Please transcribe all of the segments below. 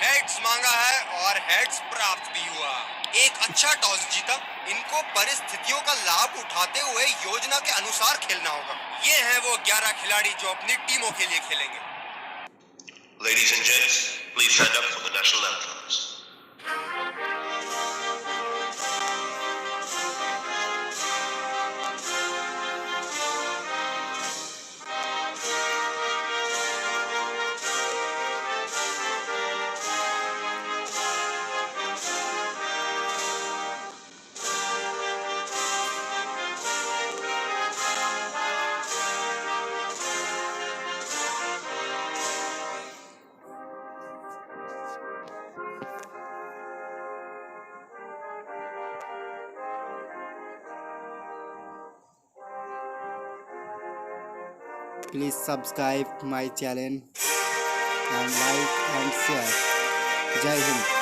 Heads मांगा है और हेड्स प्राप्त भी हुआ। एक अच्छा टॉस जीता। इनको परिस्थितियों का लाभ उठाते हुए योजना के अनुसार खेलना होगा। ये हैं वो 11 खिलाड़ी जो अपनी टीमों के लिए खेलेंगे। Ladies and gents, please stand up for the national anthems. Please subscribe my channel and like and share. Jai Hind.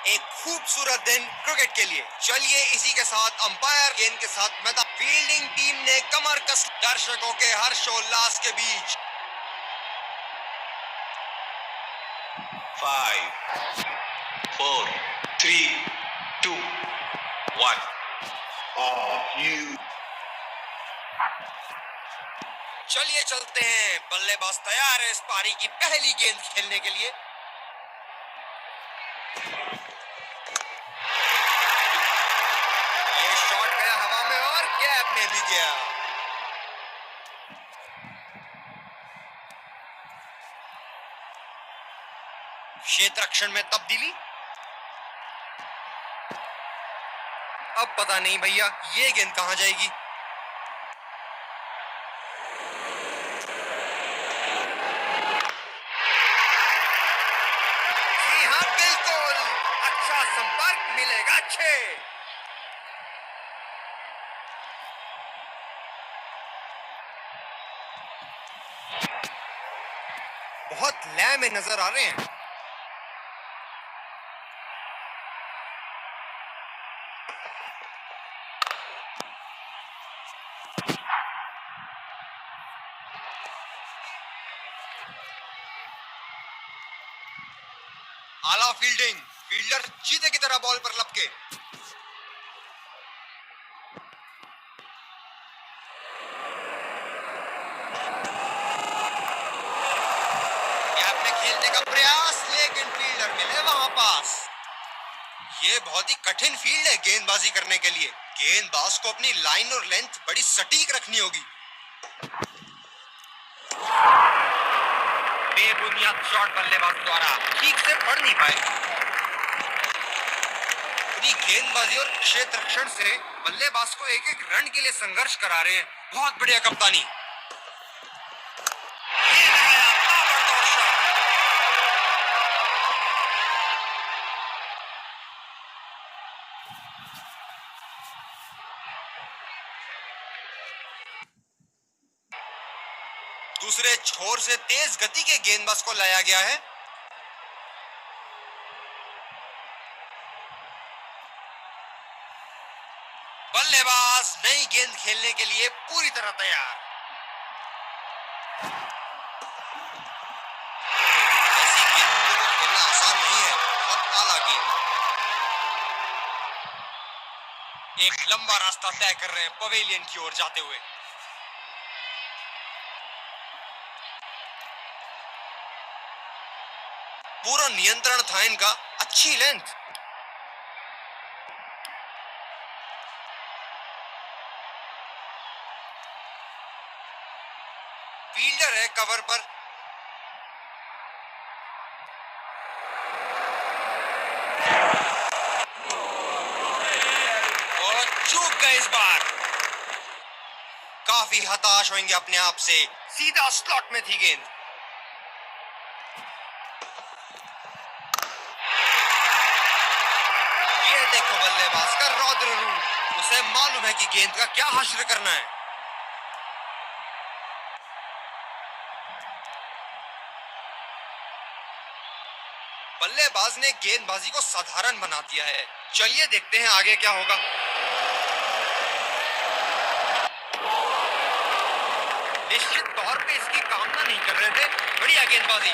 एक खूबसूरत दिन क्रिकेट के लिए। चलिए इसी के साथ अंपायर गेंद के साथ मैदान। फील्डिंग टीम ने कमर कस। दर्शकों के हर्षोल्लास के बीच 5, 4, 3, 2, 1. चलिए चलते हैं। बल्लेबाज तैयार है इस पारी की पहली गेंद खेलने के लिए। ये शॉट गया हवा में और गैप में भी गया। क्षेत्र रक्षण में तब्दीली। अब पता नहीं भैया ये गेंद कहां जाएगी। जी हाँ बिल्कुल, अच्छा संपर्क मिलेगा। 6। बहुत लय में नजर आ रहे हैं। आला फील्डिंग। फील्डर चीते की तरह बॉल पर लपके। गैप में खेलने का प्रयास, लेकिन फील्डर मिले वहां पास। ये बहुत ही कठिन फील्ड है गेंदबाजी करने के लिए। गेंदबाज को अपनी लाइन और लेंथ बड़ी सटीक रखनी होगी। बेबुनियाद शॉट बल्लेबाज द्वारा ठीक से पढ़ नहीं पाए। अपनी गेंदबाजी और क्षेत्र रक्षण से बल्लेबाज को एक एक रन के लिए संघर्ष करा रहे हैं। बहुत बढ़िया कप्तानी। ये लगाया ताबड़तोड़ शॉट। दूसरे छोर से तेज गति के गेंदबाज को लाया गया है। बल्लेबाज नई गेंद खेलने के लिए पूरी तरह तैयार। ऐसी गेंदों को खेलना आसान नहीं है। बहुत आला गेंद। एक लंबा रास्ता तय कर रहे हैं पवेलियन की ओर जाते हुए। पूरा नियंत्रण था इनका। अच्छी लेंथ। फील्डर है कवर पर। और चूक गए इस बार। काफी हताश होंगे अपने आप से। सीधा स्लॉट में थी गेंद। ये देखो बल्लेबाज का रौद्र रूप। उसे मालूम है कि गेंद का क्या हश्र करना है। बल्लेबाज ने गेंदबाजी को साधारण बना दिया है। चलिए देखते हैं आगे क्या होगा। निश्चित तौर पे इसकी कामना नहीं कर रहे थे। बढ़िया गेंदबाजी।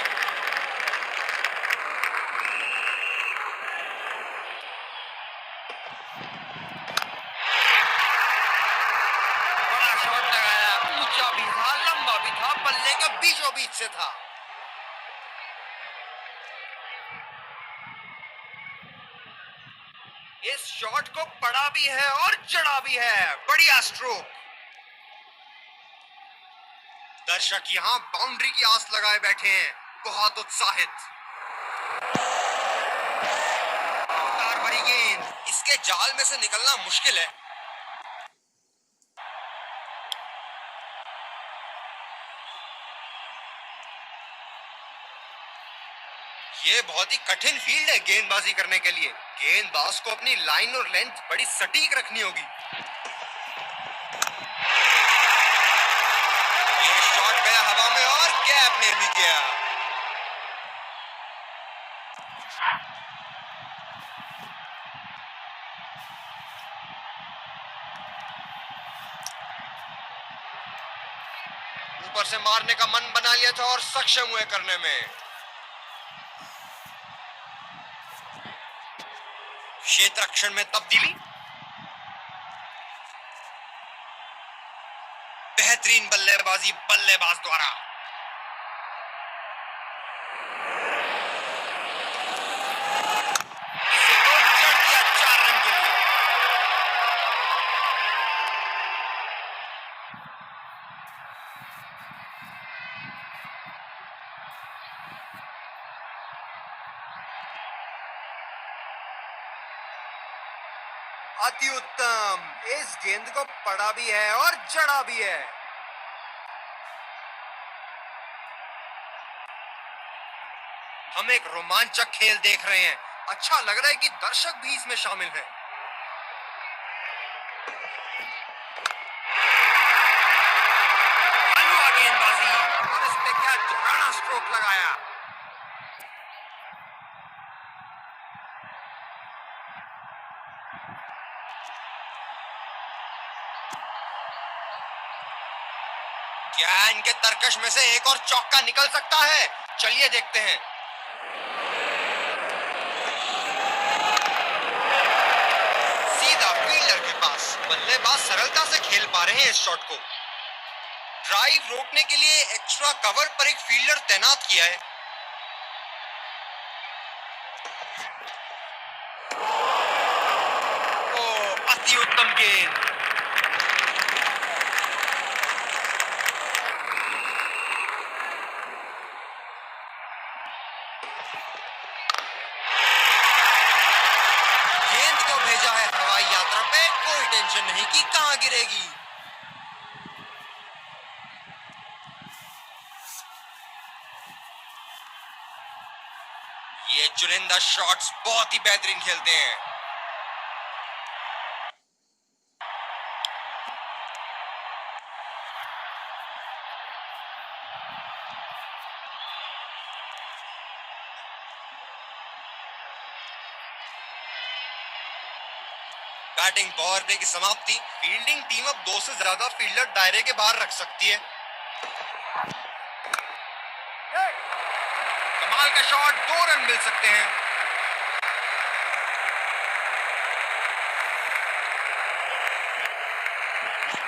बड़ा शॉट लगाया, ऊंचा भी था, लंबा भी था, बल्ले का बीचों बीच से था। इस शॉट को पड़ा भी है और चढ़ा भी है। बढ़िया स्ट्रोक। दर्शक यहां बाउंड्री की आस लगाए बैठे हैं, बहुत उत्साहित। तार भरी गेंद, इसके जाल में से निकलना मुश्किल है। ये बहुत ही कठिन फील्ड है गेंदबाजी करने के लिए। गेंदबाज को अपनी लाइन और लेंथ बड़ी सटीक रखनी होगी। ये शॉट गया हवा में और गैप ने भी किया। ऊपर से मारने का मन बना लिया था और सक्षम हुए करने में। क्षेत्र रक्षण में तब्दीली। बेहतरीन बल्लेबाजी बल्लेबाज द्वारा। इसे तो जड़ दिया 4 रन के लिए। अति उत्तम। इस गेंद को पड़ा भी है और जड़ा भी है। हम एक रोमांचक खेल देख रहे हैं। अच्छा लग रहा है कि दर्शक भी इसमें शामिल हैं। हलवा गेंदबाजी और इस पे क्या जबराना स्ट्रोक लगाया। क्या इनके तरकश में से एक और चौका निकल सकता है? चलिए देखते हैं। सीधा फील्डर के पास। बल्लेबाज सरलता से खेल पा रहे हैं इस शॉट को। ड्राइव रोकने के लिए एक्स्ट्रा कवर पर एक फील्डर तैनात किया है। ओ, अति उत्तम गेंद। गेंद को भेजा है हवाई यात्रा पे। कोई टेंशन नहीं कि कहां गिरेगी। ये चुनिंदा शॉट्स बहुत ही बेहतरीन खेलते हैं। बैटिंग पावर प्ले की समाप्ति। फील्डिंग टीम अब 2 से ज्यादा फील्डर दायरे के बाहर रख सकती है। कमाल का शॉट, 2 रन मिल सकते हैं।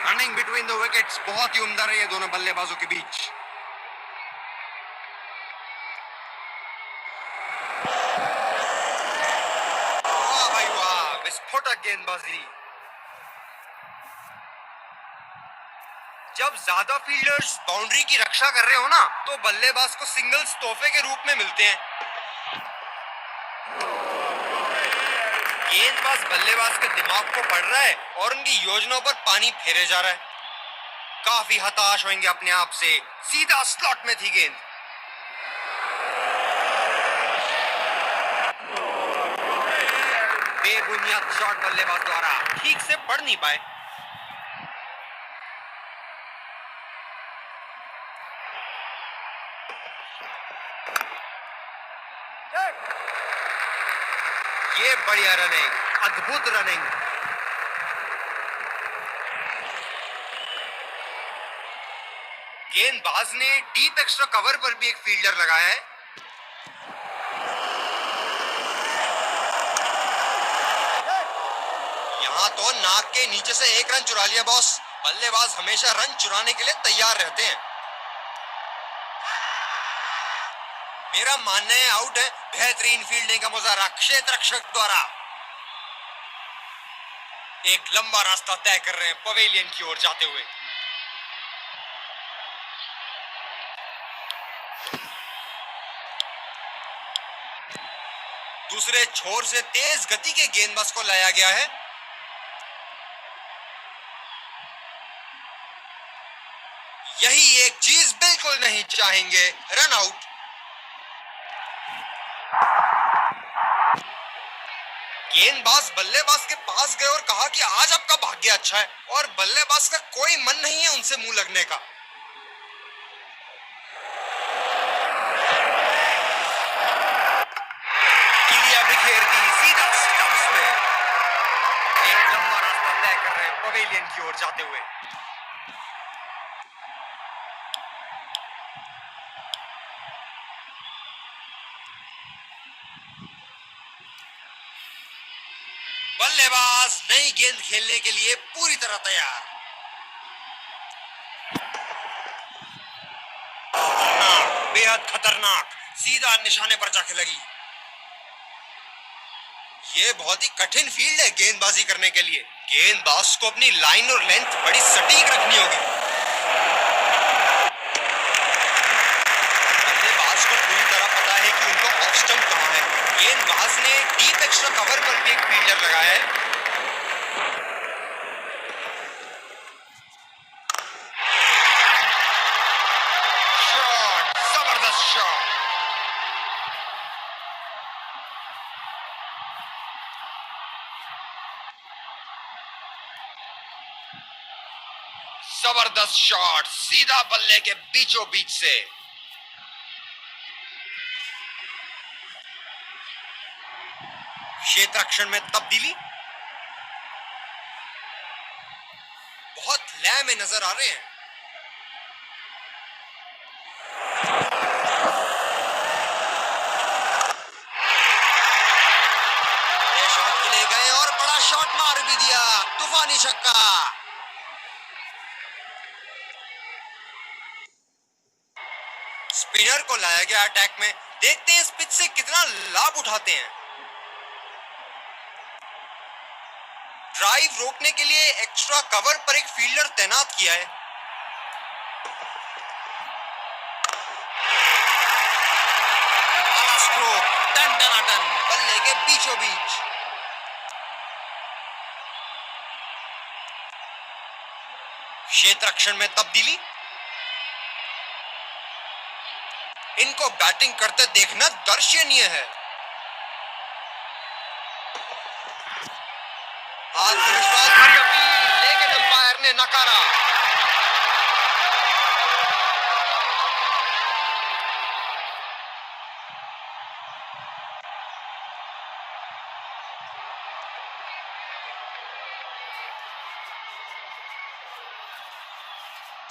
रनिंग बिटवीन द विकेट्स बहुत ही उम्दा रही है दोनों बल्लेबाजों के बीच। वाह भाई वाह, विस्फोटक गेंदबाजी। जब ज्यादा फील्डर्स बाउंड्री की रक्षा कर रहे हो ना, तो बल्लेबाज को सिंगल्स तोहफे के रूप में मिलते हैं। गेंदबाज बल्लेबाज के दिमाग को पढ़ रहा है और उनकी योजनाओं पर पानी फेरे जा रहा है। काफी हताश होंगे अपने आप से। सीधा स्लॉट में थी गेंद। बेबुनियाद शॉट बल्लेबाज द्वारा। ठीक से पढ़ नहीं पाए। ये बढ़िया रनिंग, अद्भुत रनिंग। गेंदबाज ने डीप एक्स्ट्रा कवर पर भी एक फील्डर लगाया है। यहां तो नाक के नीचे से एक रन चुरा लिया बॉस। बल्लेबाज हमेशा रन चुराने के लिए तैयार रहते हैं। मेरा मानना है आउट है। बेहतरीन फील्डिंग का मुजाहरा क्षेत्र रक्षक द्वारा। एक लंबा रास्ता तय कर रहे हैं पवेलियन की ओर जाते हुए। दूसरे छोर से तेज गति के गेंदबाज को लाया गया है। यही एक चीज बिल्कुल नहीं चाहेंगे, रन आउट। गेंदबाज बल्लेबाज के पास गए और कहा कि आज आपका भाग्य अच्छा है, और बल्लेबाज का कोई मन नहीं है उनसे मुंह लगने का। किलिया बिखेर दी सीधा स्टंप्स में। एक लंबा रास्ता तय कर रहे हैं पवेलियन की ओर जाते हुए। बल्लेबाज नई गेंद खेलने के लिए पूरी तरह तैयार। बेहद खतरनाक, सीधा निशाने पर जाके लगी। ये बहुत ही कठिन फील्ड है गेंदबाजी करने के लिए। गेंदबाज को अपनी लाइन और लेंथ बड़ी सटीक रखनी होगी। बल्लेबाज को पूरी तरह पता है कि उनका ऑफ स्टंप कहां है। गेंदबाज ने डीप एक्स्ट्रा कवर पर भी एक फील्डर लगाया है। शॉट, जबरदस्त शॉट। जबरदस्त शॉट सीधा बल्ले के बीचों बीच से। क्षेत्र रक्षण में तब्दीली। बहुत लय में नजर आ रहे हैं। बड़े शॉट के लिए गए और बड़ा शॉट मार भी दिया। तूफानी छक्का। स्पिनर को लाया गया अटैक में। देखते हैं इस पिच से कितना लाभ उठाते हैं। ड्राइव रोकने के लिए एक्स्ट्रा कवर पर एक फील्डर तैनात किया है। स्ट्रोक, टन टनाटन, बल्ले के बीचों बीच। क्षेत्र रक्षण में तब्दीली। इनको बैटिंग करते देखना दर्शनीय है। आत्मविश्वास भरी अपील, लेकिन अंपायर ने नकारा।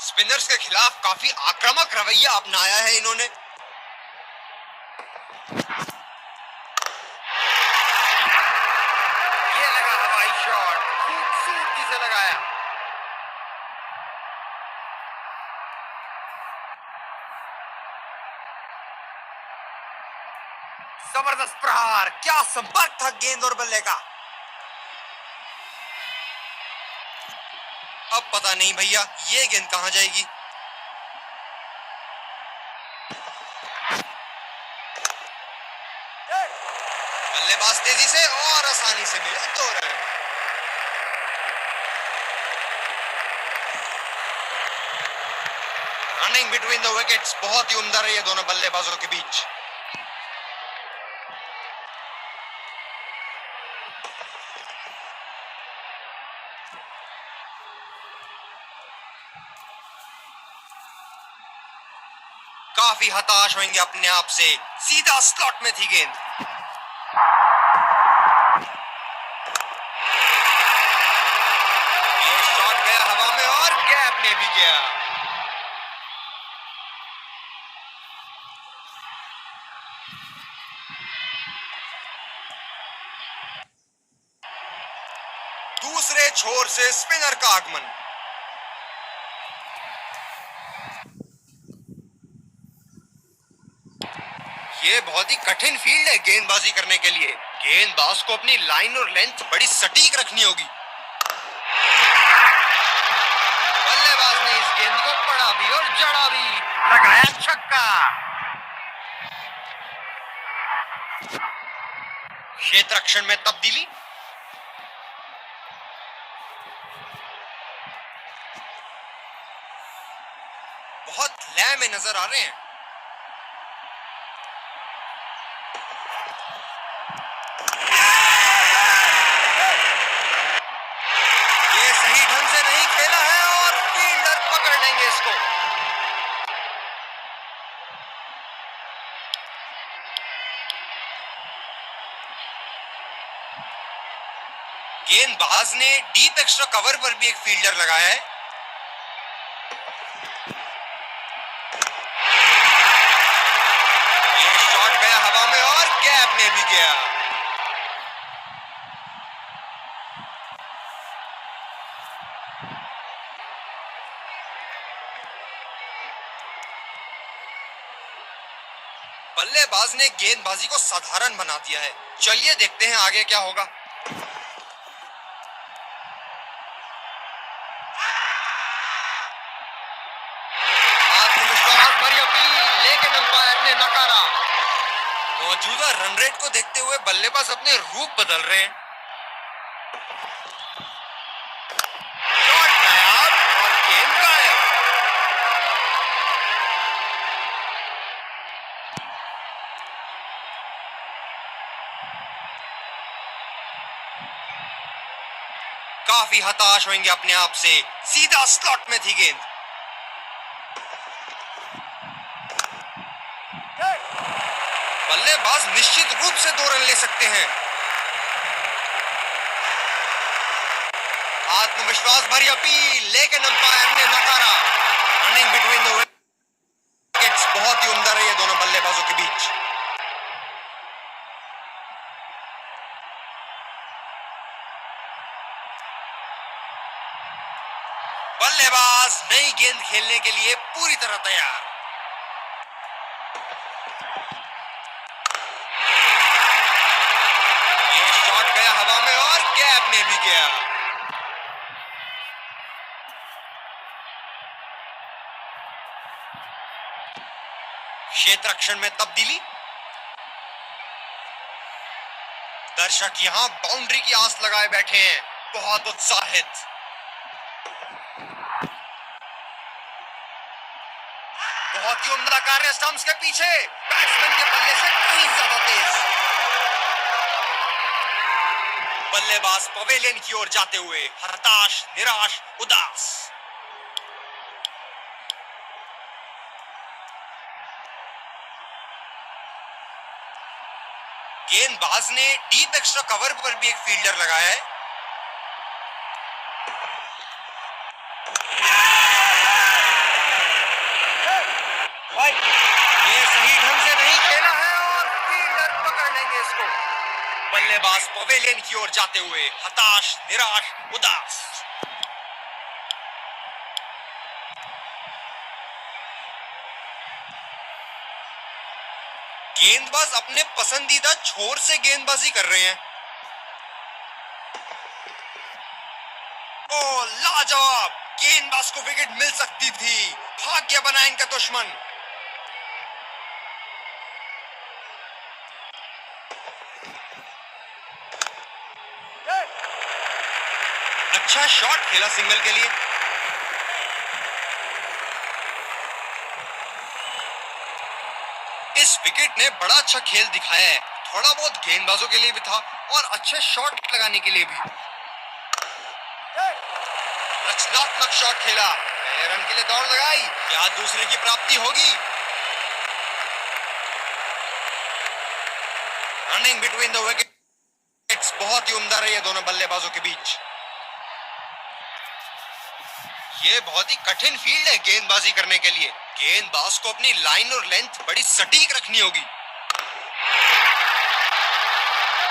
स्पिनर्स के खिलाफ काफी आक्रामक रवैया अपनाया है इन्होंने। ये लगा हवाई शॉट, खूबसूरती से लगाया। जबरदस्त प्रहार, क्या संपर्क था गेंद और बल्ले का। अब पता नहीं भैया ये गेंद कहां जाएगी। बल्लेबाज तेजी से और आसानी से मिले 2 run. Running between the wickets बहुत ही उम्दा रही है दोनों बल्लेबाजों के बीच। काफी हताश होंगे अपने आप से, सीधा स्लॉट में थी गेंद। ये शॉट गया हवा में और गैप में भी गया। दूसरे छोर से स्पिनर का आगमन। ये बहुत ही कठिन फील्ड है गेंदबाजी करने के लिए। गेंदबाज को अपनी लाइन और लेंथ बड़ी सटीक रखनी होगी। बल्लेबाज ने इस गेंद को पड़ा भी और जड़ा भी, लगाया छक्का। क्षेत्र रक्षण में तब्दीली। बहुत लय में नजर आ रहे हैं। ये सही ढंग से नहीं खेला है और फील्डर पकड़ लेंगे इसको। गेंदबाज ने डीप एक्स्ट्रा कवर पर भी एक फील्डर लगाया है। ये शॉट गया हवा में और गैप में भी गया। बल्लेबाज ने गेंदबाजी को साधारण बना दिया है। चलिए देखते हैं आगे क्या होगा। आत्मविश्वास भरी अपील, लेकिन अंपायर ने नकारा। मौजूदा रन रेट को देखते हुए बल्लेबाज अपने रूप बदल रहे हैं। शॉट नायाब और गेंद गायब। काफी हताश होंगे अपने आप से, सीधा स्लॉट में थी गेंद। बल्लेबाज निश्चित रूप से 2 रन ले सकते हैं। आत्मविश्वास भरी अपील, लेकिन अंपायर ने नकारा। रनिंग बिटवीन द विकेट्स बहुत ही उम्दा रही है दोनों बल्लेबाजों के बीच। बल्लेबाज नई गेंद खेलने के लिए पूरी तरह तैयार। ये शॉट गया हवा में और गैप में भी गया। क्षेत्र रक्षण में तब्दीली। दर्शक यहां बाउंड्री की आस लगाए बैठे हैं, बहुत उत्साहित। बहुत ही उम्दा कार्य स्टंप्स के पीछे, बैट्समैन के बल्ले से कहीं ज्यादा तेज। बल्लेबाज पवेलियन की ओर जाते हुए हताश, निराश, उदास। गेंदबाज ने डीप एक्स्ट्रा कवर पर भी एक फील्डर लगाया है। ये सही ढंग से नहीं खेला है और फील्डर पकड़ लेंगे इसको। बल्लेबाज पवेलियन की ओर जाते हुए हताश, निराश, उदास। गेंदबाज अपने पसंदीदा छोर से गेंदबाजी कर रहे हैं। ओ लाजवाब, गेंदबाज को विकेट मिल सकती थी, भाग्य बना इनका दुश्मन। अच्छा शॉट खेला सिंगल के लिए। इस विकेट ने बड़ा अच्छा खेल दिखाया है, थोड़ा बहुत गेंदबाजों के लिए भी था और अच्छे शॉट लगाने के लिए भी। रचनात्मक शॉट खेला, रन के लिए दौड़ लगाई, क्या दूसरे की प्राप्ति होगी? रनिंग बिटवीन द विकेट्स बहुत ही उम्दा रही है दोनों बल्लेबाजों के बीच। ये बहुत ही कठिन फील्ड है गेंदबाजी करने के लिए। गेंदबाज को अपनी लाइन और लेंथ बड़ी सटीक रखनी होगी।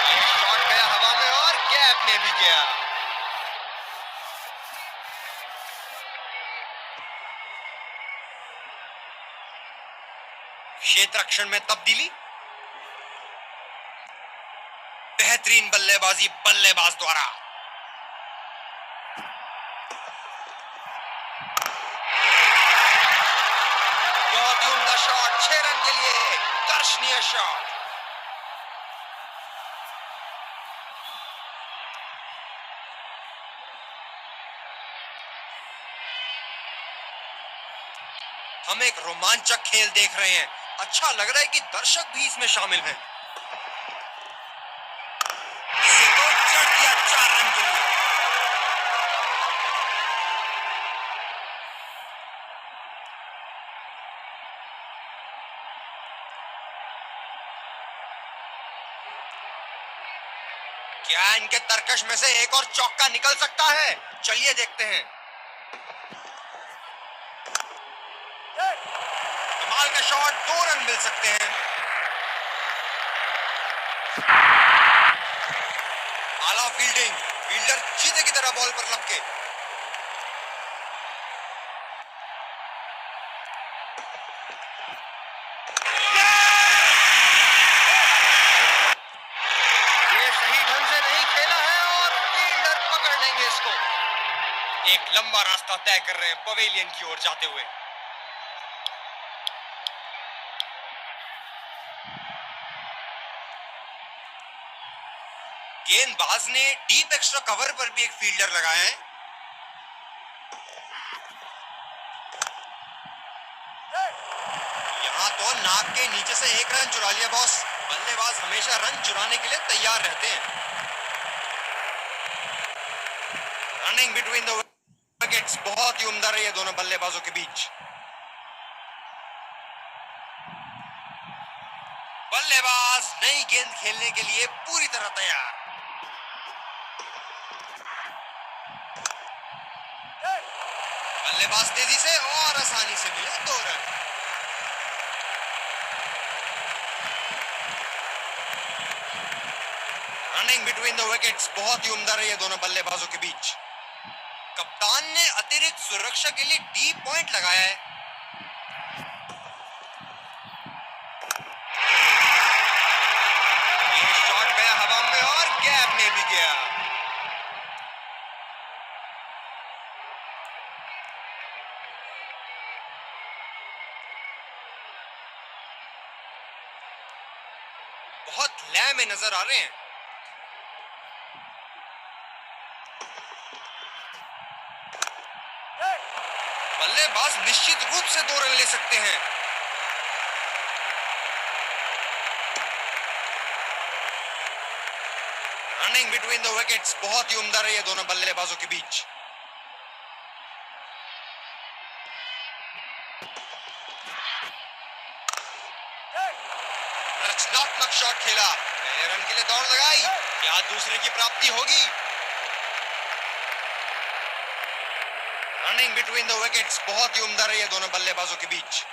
ये शॉट गया हवा में और गैप में भी गया। क्षेत्र रक्षण में तब्दीली। बेहतरीन बल्लेबाजी बल्लेबाज द्वारा। बहुत ही उम्दा शॉट, 6 रन के लिए दर्शनीय शॉट। हम एक रोमांचक खेल देख रहे हैं। अच्छा लग रहा है कि दर्शक भी इसमें शामिल हैं। इसे तो चढ़ दिया 4 रन के लिए। क्या इनके तरकश में से एक और चौका निकल सकता है? चलिए देखते हैं। कमाल का शॉट, 2 रन मिल सकते हैं। आला फील्डिंग, फील्डर चीते की तरह बॉल पर लपके। ये सही ढंग से नहीं खेला है और फील्डर पकड़ लेंगे इसको। एक लंबा रास्ता तय कर रहे हैं पवेलियन की ओर जाते हुए। गेंदबाज ने डीप एक्स्ट्रा कवर पर भी एक फील्डर लगाया है। यहां तो नाक के नीचे से 1 रन चुरा लिया बॉस। बल्लेबाज हमेशा रन चुराने के लिए तैयार रहते हैं। रनिंग बिटवीन द विकेट्स बहुत ही उम्दा रही है दोनों बल्लेबाजों के बीच। बल्लेबाज नई गेंद खेलने के लिए पूरी तरह तैयार। बल्लेबाज तेजी से और आसानी से मिले 2 run. Running between the wickets बहुत ही उम्दा रही है दोनों बल्लेबाजों के बीच। कप्तान ने अतिरिक्त सुरक्षा के लिए डी पॉइंट लगाया है। ये शॉट गया हवा में और गैप में भी गया। बहुत लय में नजर आ रहे हैं। बल्लेबाज निश्चित रूप से 2 रन ले सकते हैं। रनिंग बिटवीन द विकेट्स बहुत ही उम्दा रही है दोनों बल्लेबाजों के बीच। रचनात्मक शॉट खेला, पहले रन के लिए दौड़ लगाई, क्या दूसरे की प्राप्ति होगी? रनिंग बिटवीन द विकेट्स बहुत ही उम्दा रही है दोनों बल्लेबाजों के बीच।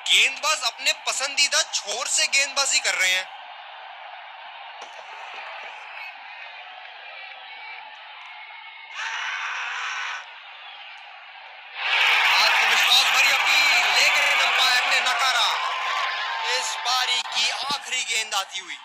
गेंदबाज अपने पसंदीदा छोर से गेंदबाजी कर रहे हैं। आत्मविश्वास भरी अपील, लेकिन अंपायर ने नकारा। इस पारी की आखिरी गेंद आती हुई।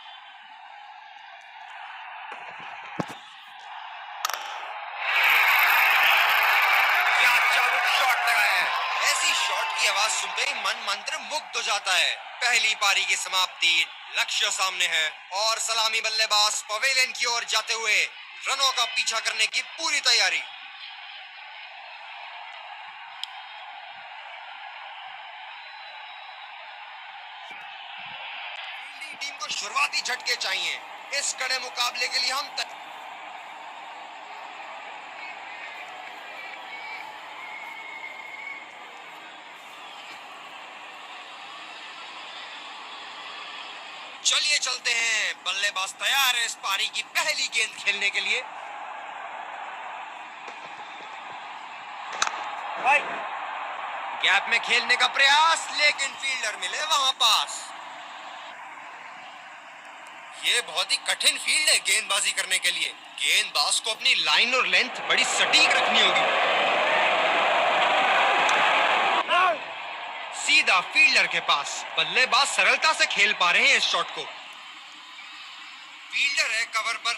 क्या चाबुक शॉट लगाया है। ऐसी शॉट की आवाज सुनते ही मन मंत्र मुग्ध हो जाता है। पहली पारी की समाप्ति लक्ष्य सामने है और सलामी बल्लेबाज पवेलियन की ओर जाते हुए रनों का पीछा करने की पूरी तैयारी। फील्डिंग टीम को शुरुआती झटके चाहिए। इस कड़े मुकाबले के लिए हम चलिए चलते हैं, बल्लेबाज तैयार है इस पारी की पहली गेंद खेलने के लिए। गैप में खेलने का प्रयास, लेकिन फील्डर मिले वहां पास। ये बहुत ही कठिन फील्ड है गेंदबाजी करने के लिए। गेंदबाज को अपनी लाइन और लेंथ बड़ी सटीक रखनी होगी। सीधा फील्डर के पास। बल्लेबाज सरलता से खेल पा रहे हैं इस शॉट को। फील्डर है कवर पर।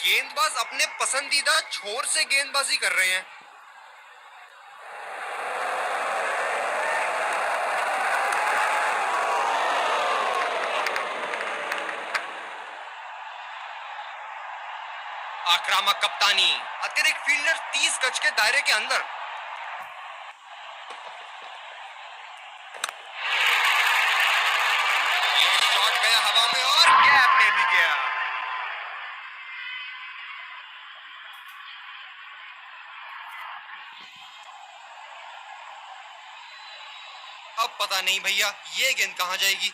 गेंदबाज अपने पसंदीदा छोर से गेंदबाजी कर रहे हैं। आक्रामक कप्तानी, अतिरिक्त फील्डर 30 गज के दायरे के अंदर। ये शॉट गया हवा में और गैप में भी गया। अब पता नहीं भैया ये गेंद कहां जाएगी।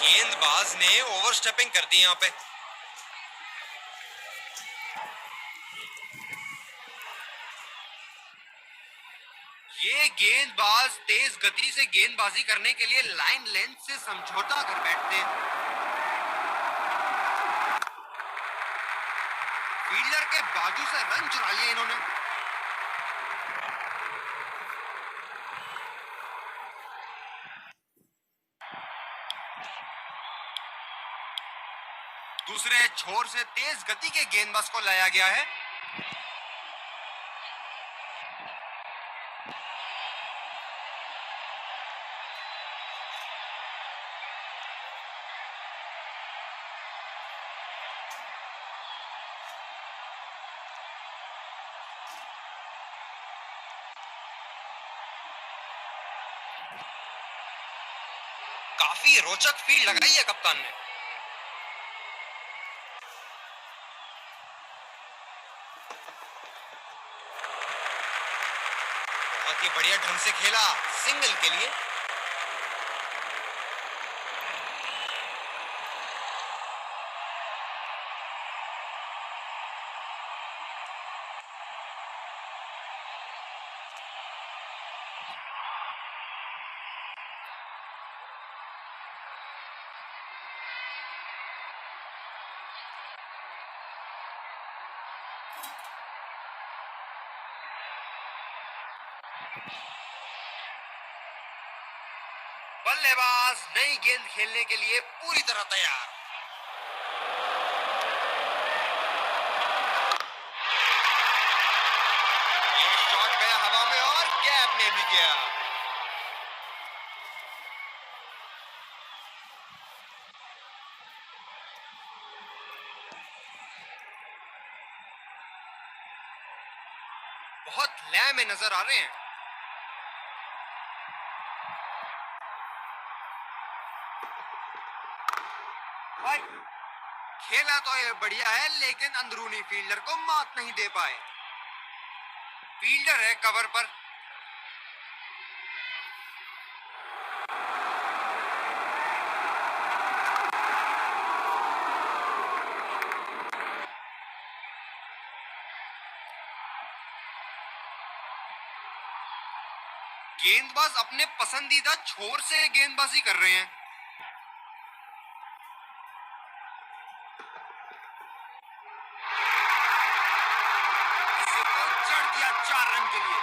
गेंदबाज ने ओवरस्टेपिंग कर दी यहां पे। ये गेंदबाज तेज गति से गेंदबाजी करने के लिए लाइन लेंथ से समझौता कर बैठते हैं। फील्डर के बाजू से रन चुरा लिया इन्होंने। दूसरे छोर से तेज गति के गेंदबाज को लाया गया है। काफी रोचक फील्ड लगाई है कप्तान ने। बहुत ही बढ़िया ढंग से खेला, सिंगल के लिए। बल्लेबाज नई गेंद खेलने के लिए पूरी तरह तैयार। ये शॉट गया हवा में और गैप में भी गया। बहुत लय में नजर आ रहे हैं। खेला तो ये बढ़िया है, लेकिन अंदरूनी फील्डर को मात नहीं दे पाए। फील्डर है कवर पर। गेंदबाज अपने पसंदीदा छोर से गेंदबाजी कर रहे हैं। इसे तो जड़ दिया 4 रन के लिए।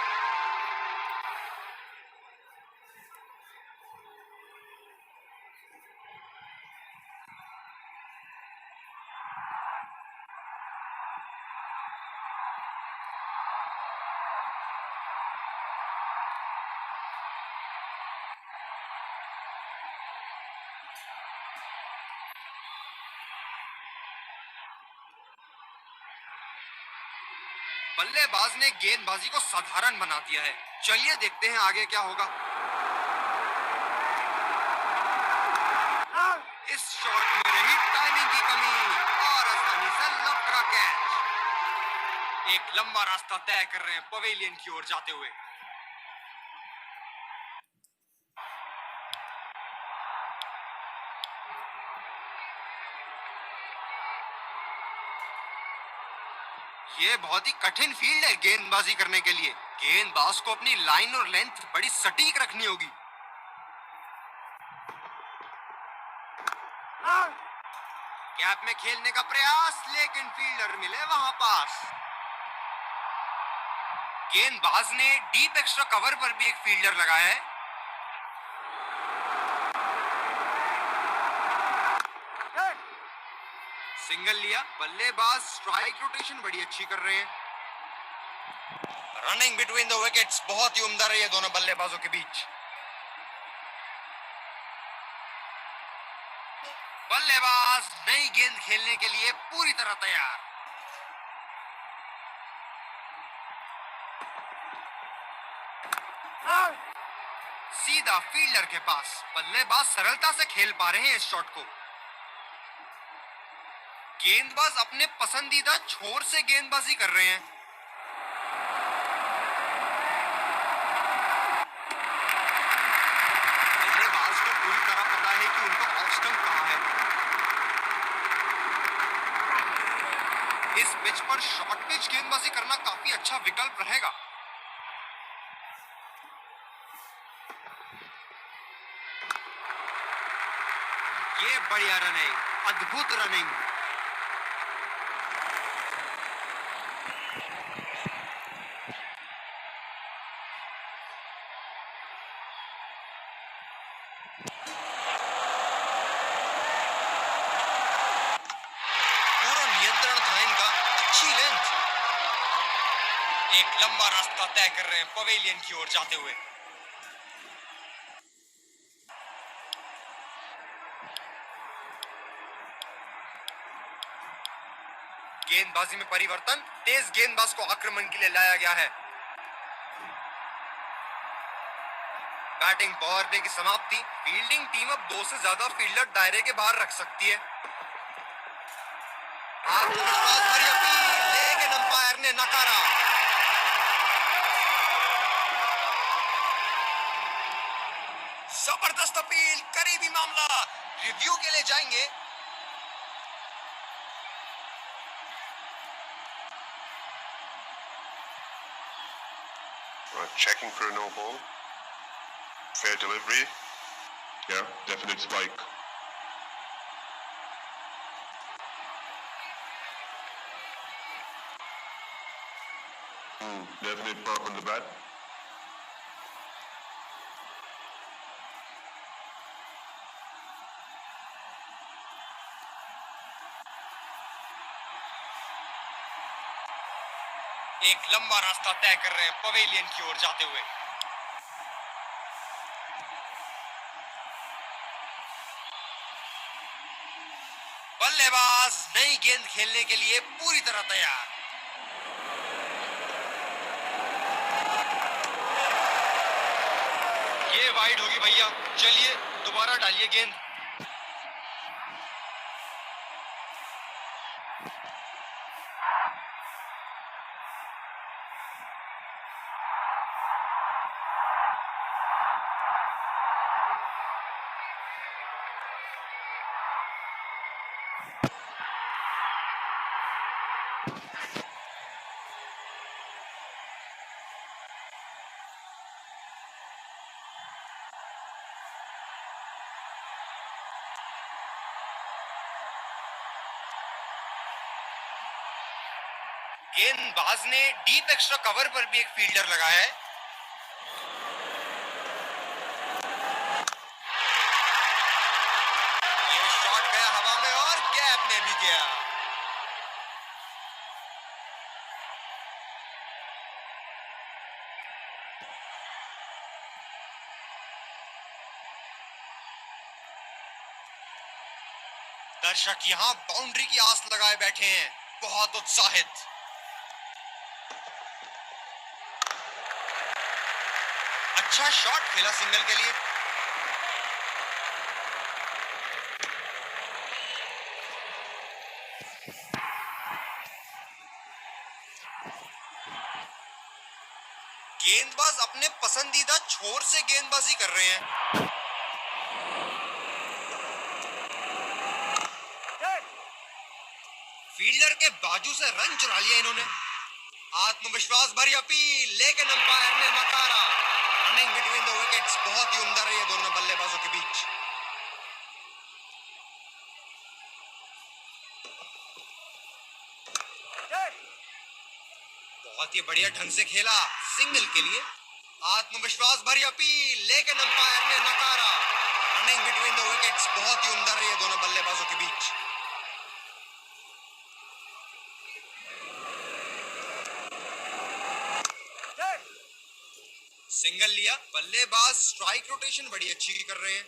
बल्लेबाज ने गेंदबाजी को साधारण बना दिया है। चलिए देखते हैं आगे क्या होगा। इस शॉट में रही टाइमिंग की कमी और आसानी से लेफ्ट का कैच। एक लंबा रास्ता तय कर रहे हैं पवेलियन की ओर जाते हुए। ये बहुत ही कठिन फील्ड है गेंदबाजी करने के लिए। गेंदबाज को अपनी लाइन और लेंथ बड़ी सटीक रखनी होगी। गैप में खेलने का प्रयास, लेकिन फील्डर मिले वहां पास। गेंदबाज ने डीप एक्स्ट्रा कवर पर भी एक फील्डर लगाया है। सिंगल लिया। बल्लेबाज स्ट्राइक रोटेशन बड़ी अच्छी कर रहे हैं। रनिंग बिटवीन द विकेट्स बहुत ही उम्दा रही है दोनों बल्लेबाजों के बीच। बल्लेबाज नई गेंद खेलने के लिए पूरी तरह तैयार। सीधा फील्डर के पास। बल्लेबाज सरलता से खेल पा रहे हैं इस शॉट को। गेंदबाज अपने पसंदीदा छोर से गेंदबाजी कर रहे हैं। बल्लेबाज को पूरी तरह पता है कि उनका ऑफ स्टंप कहां है। इस पिच पर शॉर्ट पिच गेंदबाजी करना काफी अच्छा विकल्प रहेगा। ये बढ़िया रनिंग, अद्भुत रनिंग। पूरा नियंत्रण था इनका, अच्छी लेंथ। एक लंबा रास्ता तय कर रहे हैं पवेलियन की ओर जाते हुए। गेंदबाजी में परिवर्तन, तेज गेंदबाज को आक्रमण के लिए लाया गया है। बैटिंग पावर प्ले की समाप्ति। फील्डिंग टीम अब 2 से ज्यादा फील्डर दायरे के बाहर रख सकती है। आत्मविश्वास भरी अपील, लेकिन अंपायर ने नकारा। जबरदस्त अपील, करीबी मामला। रिव्यू के लिए जाएंगे। Checking for a no ball. Fair delivery. Yeah, definite spike. Definite mark on the bat. एक लंबा रास्ता तय कर रहे हैं पवेलियन की ओर जाते हुए। बल्लेबाज नई गेंद खेलने के लिए पूरी तरह तैयार। ये वाइड होगी भैया। चलिए दोबारा डालिए गेंद। गेंदबाज ने डीप एक्स्ट्रा कवर पर भी एक फील्डर लगाया है। ये शॉट गया हवा में और गैप में भी गया। दर्शक यहां बाउंड्री की आस लगाए बैठे हैं, बहुत उत्साहित। अच्छा शॉट खेला सिंगल के लिए। गेंदबाज अपने पसंदीदा छोर से गेंदबाजी कर रहे हैं। फील्डर के बाजू से रन चुरा लिया इन्होंने। आत्मविश्वास भरी अपील, लेकिन अंपायर ने नकारा। रनिंग बिटवीन द विकेट्स, बहुत ही उम्दा रही है दोनों बल्लेबाजों के बीच। बहुत ही बढ़िया ढंग से खेला सिंगल के लिए। आत्मविश्वास भरी अपील, लेकिन अंपायर ने नकारा। रनिंग बिटवीन द विकेट्स, बहुत ही उम्दा रही है दोनों बल्लेबाजों के बीच। सिंगल लिया, बल्लेबाज स्ट्राइक रोटेशन बड़ी अच्छी कर रहे हैं।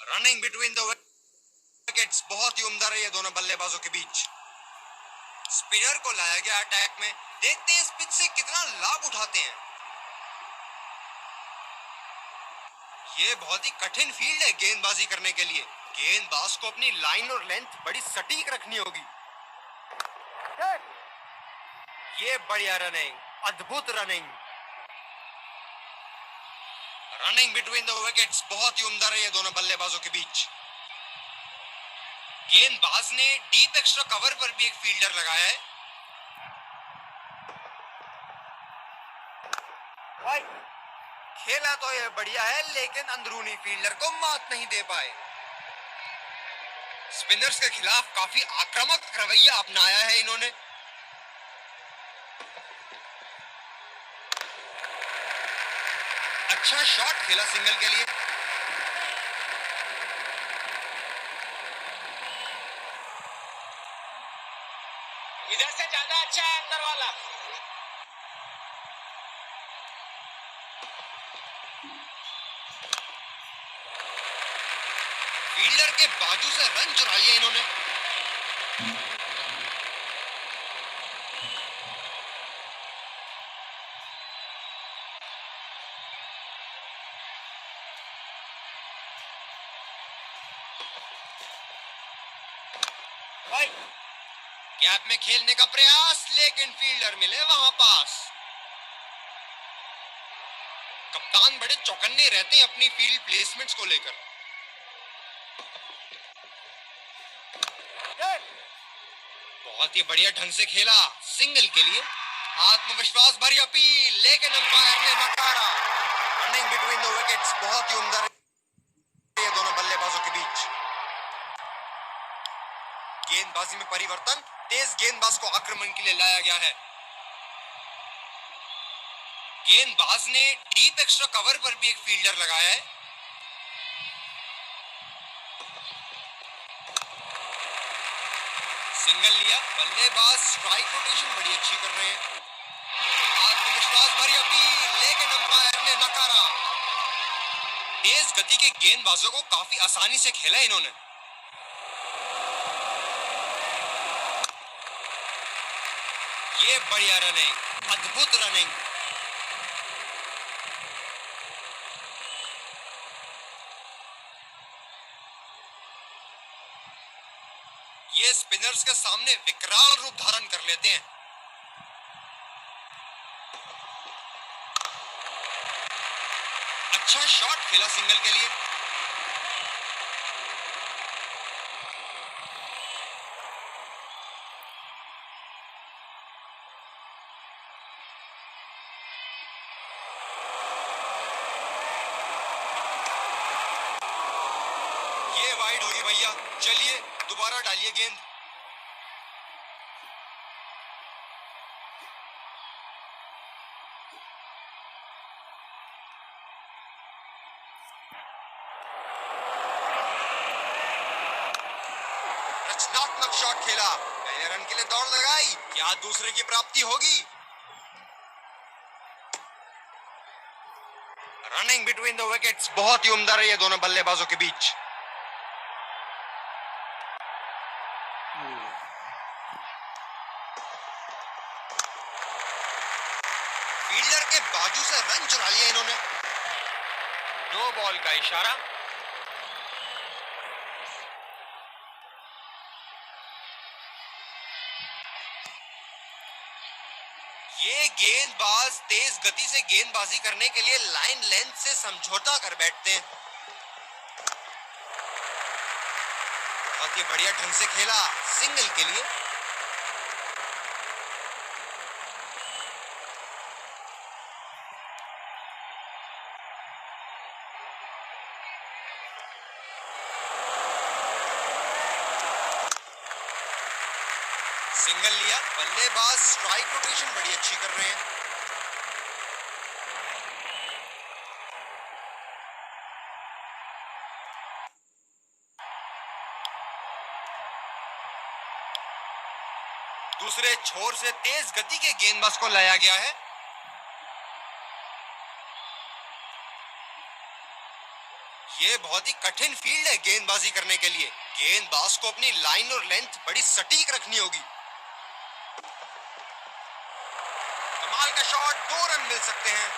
रनिंग बिटवीन द विकेट्स, बहुत ही उम्दा रही है दोनों बल्लेबाजों के बीच। स्पिनर को लाया गया अटैक में, देखते हैं इस पिच से कितना लाभ उठाते हैं। ये बहुत ही कठिन फील्ड है गेंदबाजी करने के लिए। गेंदबाज को अपनी लाइन और लेंथ बड़ी सटीक रखनी होगी। ये बढ़िया रनिंग, अद्भुत running. Running between the wickets, बहुत ही उम्दा रही है दोनों बल्लेबाजों के बीच। गेंदबाज ने डीप एक्स्ट्रा कवर पर भी एक फील्डर लगाया है। खेला तो यह बढ़िया है, लेकिन अंदरूनी फील्डर को मात नहीं दे पाए। स्पिनर्स के खिलाफ काफी आक्रामक रवैया अपनाया है इन्होंने। अच्छा शॉट खेला सिंगल के लिए। इधर से ज्यादा अच्छा है अंदर वाला। फील्डर के बाजू से रन चुरा लिया इन्होंने। गैप में खेलने का प्रयास, लेकिन फील्डर मिले वहां पास। कप्तान बड़े चौकन्ने रहते हैं अपनी फील्ड प्लेसमेंट्स को लेकर। बहुत ही बढ़िया ढंग से खेला सिंगल के लिए। आत्मविश्वास भरी अपील, लेकिन अंपायर ने नकारा। रनिंग बिटवीन द विकेट्स, बहुत ही उम्दा रही है दोनों बल्लेबाजों के बीच। गेंदबाजी में परिवर्तन, तेज गेंदबाज को आक्रमण के लिए लाया गया है। गेंदबाज ने डीप एक्स्ट्रा कवर पर भी एक फील्डर लगाया है। सिंगल लिया, बल्लेबाज स्ट्राइक रोटेशन बड़ी अच्छी कर रहे हैं। आत्मविश्वास भरी अपील, लेकिन अंपायर ने नकारा। तेज गति के गेंदबाजों को काफी आसानी से खेला इन्होंने। ये बढ़िया रनिंग, अद्भुत रनिंग। ये स्पिनर्स के सामने विकराल रूप धारण कर लेते हैं। अच्छा शॉट खेला सिंगल के लिए। ये वाइड होगी भैया, चलिए दोबारा डालिए गेंद। रचनात्मक शॉट खेला, पहले रन के लिए दौड़ लगाई, क्या दूसरे की प्राप्ति होगी? रनिंग बिटवीन द विकेट्स, बहुत ही उम्दा रही है दोनों बल्लेबाजों के बीच। फील्डर के बाजू से रन चुरा लिया इन्होंने। नो बॉल का इशारा। ये गेंदबाज तेज गति से गेंदबाजी करने के लिए लाइन लेंथ से समझौता कर बैठते हैं। बहुत ही बढ़िया ढंग से खेला सिंगल के लिए। सिंगल लिया। बल्लेबाज स्ट्राइक रोटेशन बड़ी अच्छी कर रहे हैं। दूसरे छोर से तेज गति के गेंदबाज को लाया गया है। ये बहुत ही कठिन फील्ड है गेंदबाजी करने के लिए। गेंदबाज को अपनी लाइन और लेंथ बड़ी सटीक रखनी होगी। कमाल का शॉट, 2 रन मिल सकते हैं।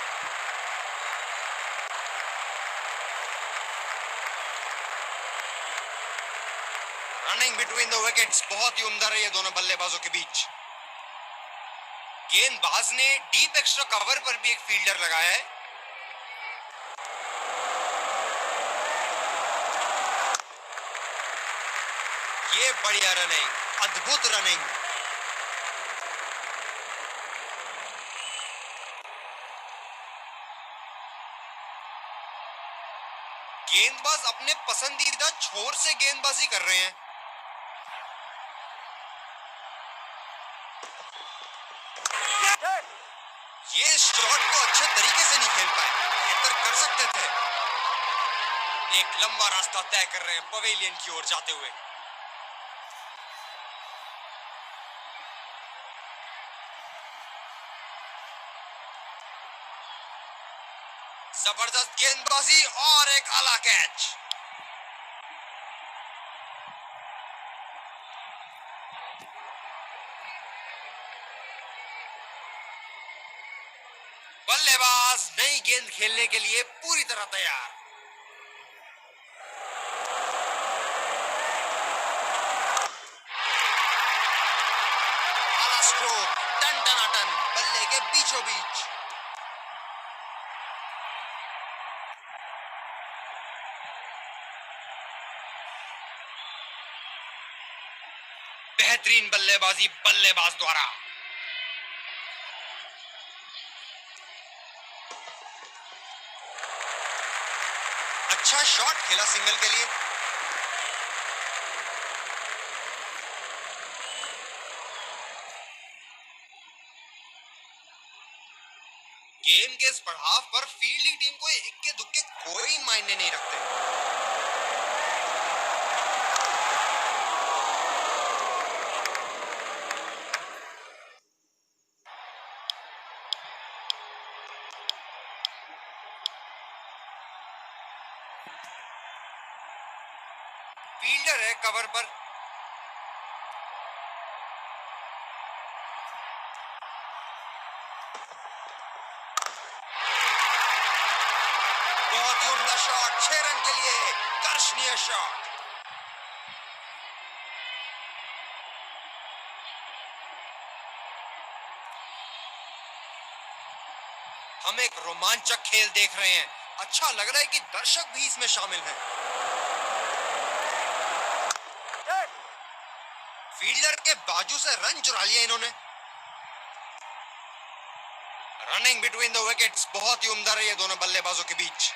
रनिंग बिटवीन द विकेट्स बहुत ही उम्दा रही है दोनों बल्लेबाजों के बीच। गेंदबाज ने डीप एक्स्ट्रा कवर पर भी एक फील्डर लगाया है। ये बढ़िया रनिंग, अद्भुत रनिंग। गेंदबाज अपने पसंदीदा छोर से गेंदबाजी कर रहे हैं। ये शॉट को अच्छे तरीके से नहीं खेल पाए, बेहतर कर सकते थे। एक लंबा रास्ता तय कर रहे हैं पवेलियन की ओर जाते हुए। जबरदस्त गेंदबाजी और एक आला कैच। बल्लेबाज नई गेंद खेलने के लिए पूरी तरह तैयार। आला स्ट्रोक, टन टनाटन, बल्ले के बीचों बीच। बेहतरीन बल्लेबाजी बल्लेबाज द्वारा। अच्छा शॉट खेला सिंगल के लिए। गेम के इस पड़ाव पर फील्डिंग टीम को इक्के दुक्के कोई मायने नहीं रखते। फील्डर है कवर पर। बहुत ही उम्दा शॉट, 6 रन के लिए दर्शनीय शॉट। हम एक रोमांचक खेल देख रहे हैं। अच्छा लग रहा है कि दर्शक भी इसमें शामिल हैं। फील्डर के बाजू से रन चुरा लिया इन्होंने। रनिंग बिटवीन द विकेट्स बहुत ही उम्दा रही है दोनों बल्लेबाजों के बीच।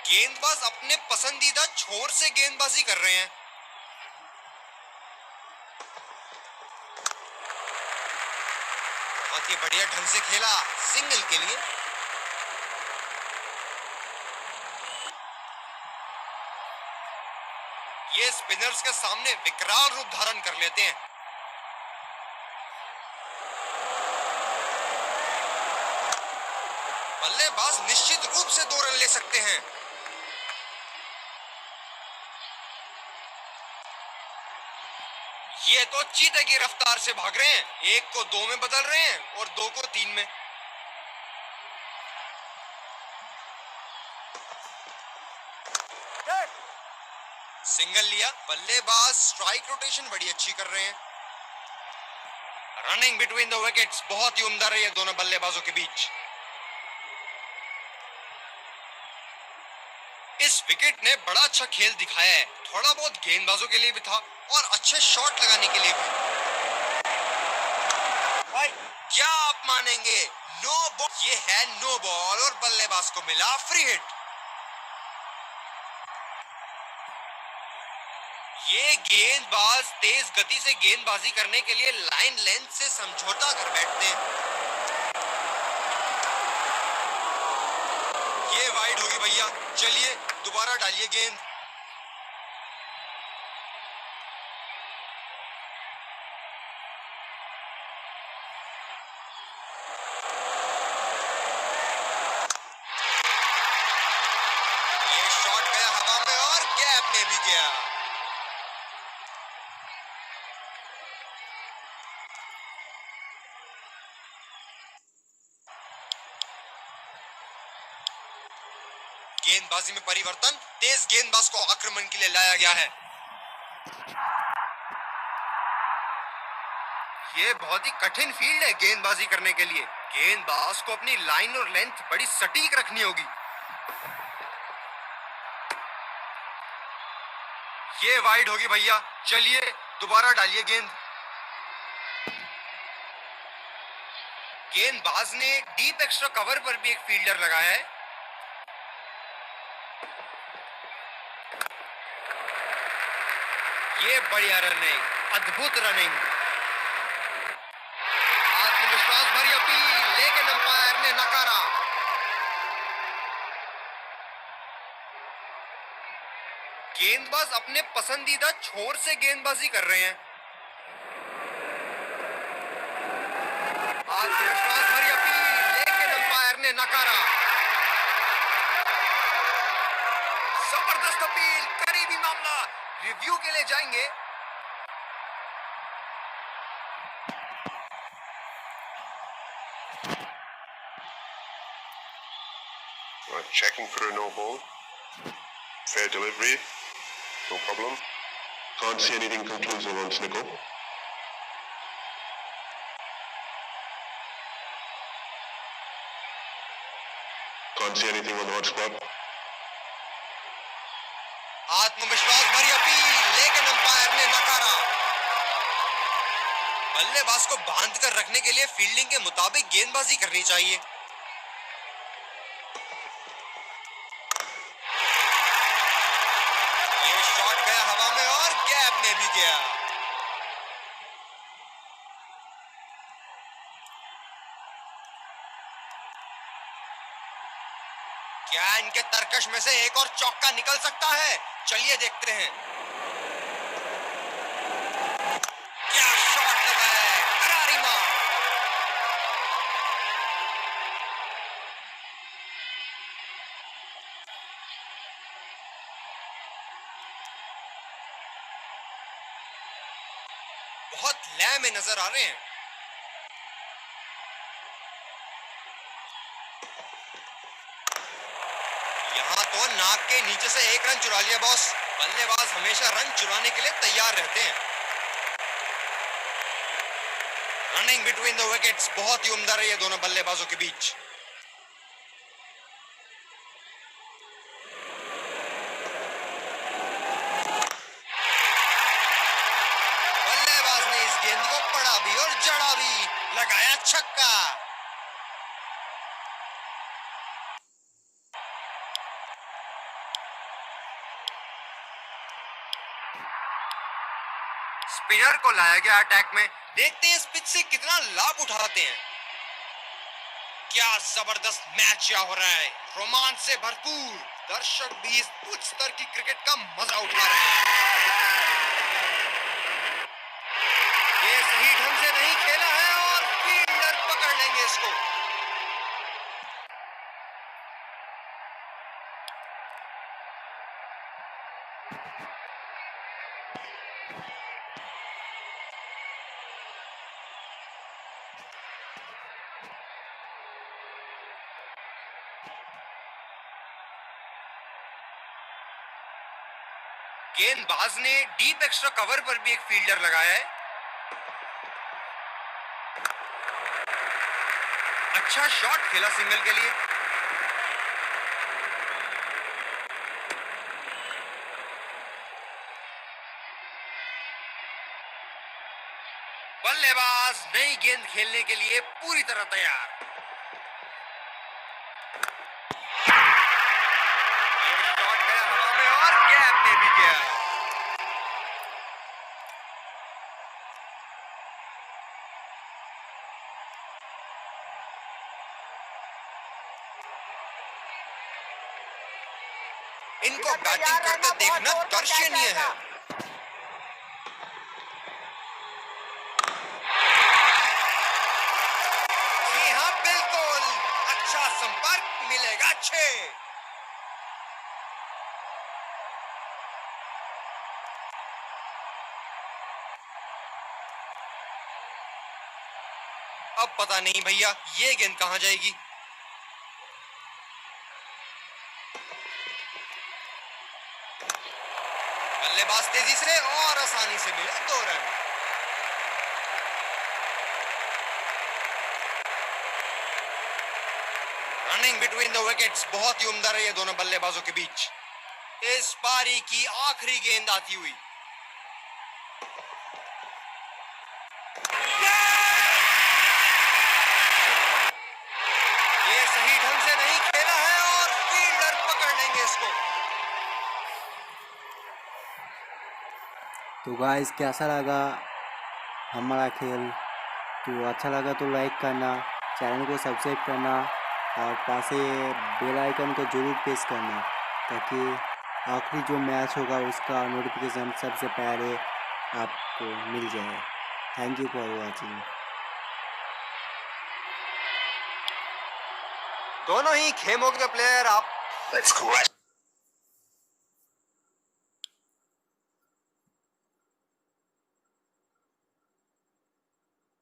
गेंदबाज अपने पसंदीदा छोर से गेंदबाजी कर रहे हैं। बहुत ही बढ़िया ढंग से खेला सिंगल के लिए। ये स्पिनर्स के सामने विकराल रूप धारण कर लेते हैं। बल्लेबाज निश्चित रूप से 2 रन ले सकते हैं। ये तो चीते की रफ्तार से भाग रहे हैं। 1 को 2 में बदल रहे हैं और 2 को 3 में। सिंगल लिया, बल्लेबाज स्ट्राइक रोटेशन बड़ी अच्छी कर रहे हैं। रनिंग बिटवीन द विकेट्स बहुत ही उम्दा रही है दोनों बल्लेबाजों के बीच। इस विकेट ने बड़ा अच्छा खेल दिखाया है, थोड़ा बहुत गेंदबाजों के लिए भी था और अच्छे शॉट लगाने के लिए भी। क्या आप मानेंगे, नो बॉल, ये है नो बॉल और बल्लेबाज को मिला फ्री हिट। ये गेंदबाज तेज गति से गेंदबाजी करने के लिए लाइन लेंथ से समझौता कर बैठते हैं। ये वाइड होगी भैया, चलिए दोबारा डालिए गेंद। ये शॉट गया हवा में और गैप में भी गया। गेंदबाजी में परिवर्तन, तेज गेंदबाज को आक्रमण के लिए लाया गया है। ये बहुत ही कठिन फील्ड है गेंदबाजी करने के लिए। गेंदबाज को अपनी लाइन और लेंथ बड़ी सटीक रखनी होगी। ये वाइड होगी भैया, चलिए दोबारा डालिए गेंद। गेंदबाज ने डीप एक्स्ट्रा कवर पर भी एक फील्डर लगाया है। ये बढ़िया रनिंग, अद्भुत रनिंग। आत्मविश्वास भरी अपील, लेकिन अंपायर ने नकारा। गेंदबाज अपने पसंदीदा छोर से गेंदबाजी कर रहे हैं। आत्मविश्वास भरी अपील, लेकिन अंपायर ने नकारा। जबरदस्त अपील, करीबी मामला, रिव्यू के लिए जाएंगे। Checking for a no ball. Fair delivery. No problem. Can't see anything conclusive on Snickle. Can't see anything on the hot spot. आत्मविश्वास भरी अपील, लेकिन अंपायर ने नकारा। बल्लेबाज को बांध कर रखने के लिए फील्डिंग के मुताबिक गेंदबाजी करनी चाहिए। ये शॉट गया हवा में और गैप में भी गया। क्या इनके तरकश में से एक और चौका निकल सकता है? चलिए देखते हैं। क्या शॉट लगा है, करारी मार। बहुत लय में नजर आ रहे हैं। यहाँ तो नाक के नीचे से एक रन चुरा लिया बॉस। बल्लेबाज हमेशा रन चुराने के लिए तैयार रहते हैं। रनिंग बिटवीन द विकेट्स बहुत ही उम्दा रही है दोनों बल्लेबाजों के बीच। बल्लेबाज ने इस गेंद को पड़ा भी और जड़ा भी, लगाया छक्का। स्पिनर को लाया गया अटैक में, देखते हैं इस पिच से कितना लाभ उठाते हैं। क्या जबरदस्त मैच यहाँ हो रहा है, रोमांच से भरपूर। दर्शक भी इस उच्च स्तर की क्रिकेट का मजा उठा रहे हैं। ये सही ढंग से नहीं खेला है और फील्डर पकड़ लेंगे इसको। गेंदबाज ने डीप एक्स्ट्रा कवर पर भी एक फील्डर लगाया है। अच्छा शॉट खेला सिंगल के लिए। बल्लेबाज नई गेंद खेलने के लिए पूरी तरह तैयार। ये शॉट गया हवा में और गैप में भी गया। इनको बैटिंग करते देखना दर्शनीय है। जी हाँ बिल्कुल, अच्छा संपर्क मिलेगा 6। अब पता नहीं भैया ये गेंद कहां जाएगी। बल्लेबाज तेजी से और आसानी से मिले 2 run. Running between the wickets बहुत ही उम्दा रही है दोनों बल्लेबाजों के बीच। इस पारी की आखिरी गेंद आती हुई। ये सही ढंग से नहीं खेला है और फील्डर पकड़ लेंगे इसको। तो गाइस कैसा लगा हमारा खेल? तो अच्छा लगा तो लाइक करना, चैनल को सब्सक्राइब करना और पासे बेल आइकन को ज़रूर प्रेस करना ताकि आखिरी जो मैच होगा उसका नोटिफिकेशन सबसे पहले आपको मिल जाए। Thank you for watching. दोनों ही खेमों के प्लेयर आप Let's crash.